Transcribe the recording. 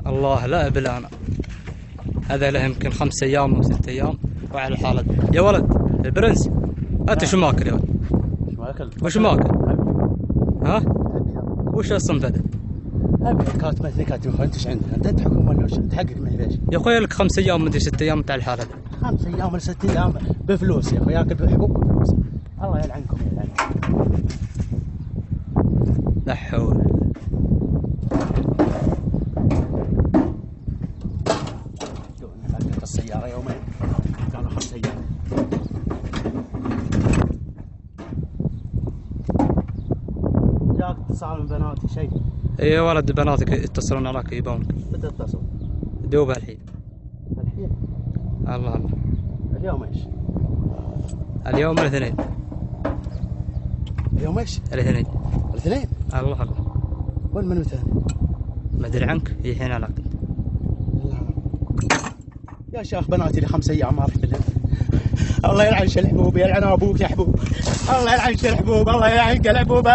الله لا ابل انا. هذا له يمكن 5 ايام او 6 ايام وعلى الحالة. يا ولد البرنس انت شو ماكل يا ولد؟ وش ماكل؟ ها؟ وش الصنف هذا؟ كاتب اخوي انت ايش عندك؟ انت تحكم ولا وش تحقق معي ليش؟ يا اخوي لك 5 ايام مدري 6 ايام تاع الحالة. 5 ايام ولا 6 ايام بفلوس يا اخوي، ياكل بحبوب بفلوس. الله يلعنكم يلعنكم. لا حول. السيارة يومين كانوا 5 ايام. جاك اتصال من بناتي شيء؟ اي يا ولد بناتك يتصلون عليك يبونك. متى اتصل؟ دوبها الحين. الحين؟ الله الله. اليوم ايش؟ اليوم الاثنين. اليوم ايش؟ الاثنين. الاثنين؟ الله الله. وين منو ثاني؟ ما ادري عنك هي الحين عليك. يا شيخ بناتي لي 5 ايام ما رحت لهم. الله يلعن شل حبوب، يلعن ابوك يا حبوب. الله يلعن شل حبوب، الله يلعن كل حبوب.